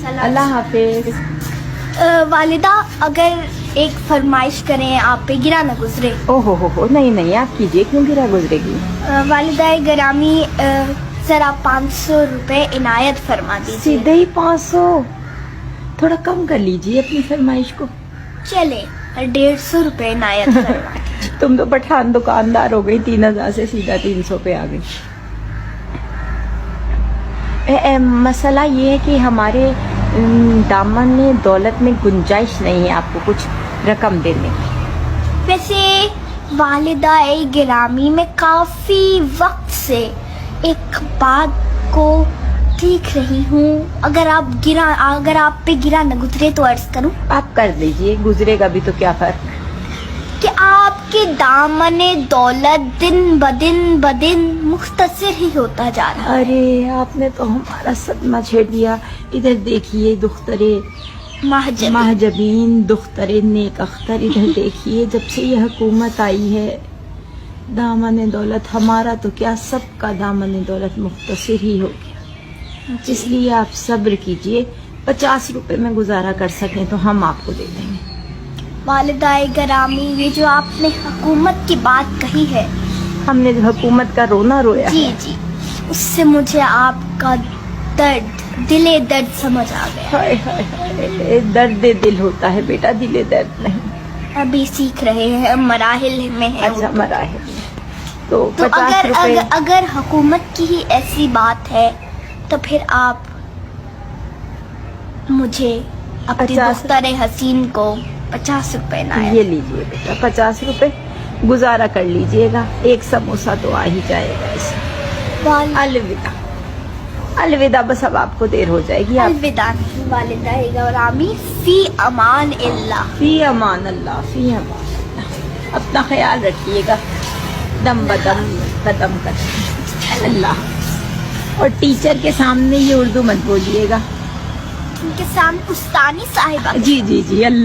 اللہ حافظ. والدہ اگر ایک فرمائش کریں آپ پہ گرا نہ گزرے. او ہو نہیں نہیں آپ کیجیے, کیوں گرا گزرے گی. والدہ گرامی ذرا 500 روپے عنایت فرما دیجیے. سیدھے ہی 500, تھوڑا کم کر لیجیے اپنی فرمائش کو. چلے 150 روپے عنایت فرما دیجیے. تم تو پٹھان دکاندار ہو گئی, 3000 سے سیدھا 300 پہ آ گئی. مسئلہ یہ ہے کہ ہمارے دامن دولت میں گنجائش نہیں ہے آپ کو کچھ رقم دینے کی. ویسے والدہ گرامی میں کافی وقت سے ایک بات کو دیکھ رہی ہوں, اگر آپ پہ گرا نہ گزرے تو عرض کروں. آپ کر دیجئے, گزرے گا بھی تو کیا فرق, کہ آپ کے دامن دولت دن بدن مختصر ہی ہوتا جا رہا ہے. ارے آپ نے تو ہمارا صدمہ چھیڑ دیا. ادھر دیکھیے دخترے مہجبین, دخترے نیک اختر, ادھر دیکھیے جب سے یہ حکومت آئی ہے دامن دولت ہمارا تو کیا سب کا دامن دولت مختصر ہی ہو گیا. اس لیے آپ صبر کیجئے, 50 روپے میں گزارا کر سکیں تو ہم آپ کو دے دیں گے. والدہ گرامی یہ جو آپ نے حکومت کی بات کہی ہے, ہم نے حکومت کا رونا رویا جی ہے. جی, اس سے مجھے آپ کا درد سمجھ آ گیا. ہائے ہائے ہائے, درد دل ہوتا ہے بیٹا, دل درد نہیں. ابھی سیکھ رہے ہیں, مراحل میں ہیں. اچھا مراحل میں تو 50 اگر روپے. اگر حکومت کی ہی ایسی بات ہے تو پھر آپ مجھے اپنی 50 دختر حسین کو 50 روپے نہ یہ لیجئے بیٹا, 50 روپے گزارا کر لیجئے گا. ایک سموسہ تو آ ہی جائے گا اس میں. الوداع الوداع, بس اب آپ کو دیر ہو جائے گی. الوداع والدہ گرامی, فی امان اللہ. فی امان اللہ, فی امان اللہ. اپنا خیال رکھیے گا, دم بدم قدم قدم. اللہ. اور ٹیچر کے سامنے یہ اردو مت بولیے گا. ان کے سامنے استانی صاحبہ. جی اللہ.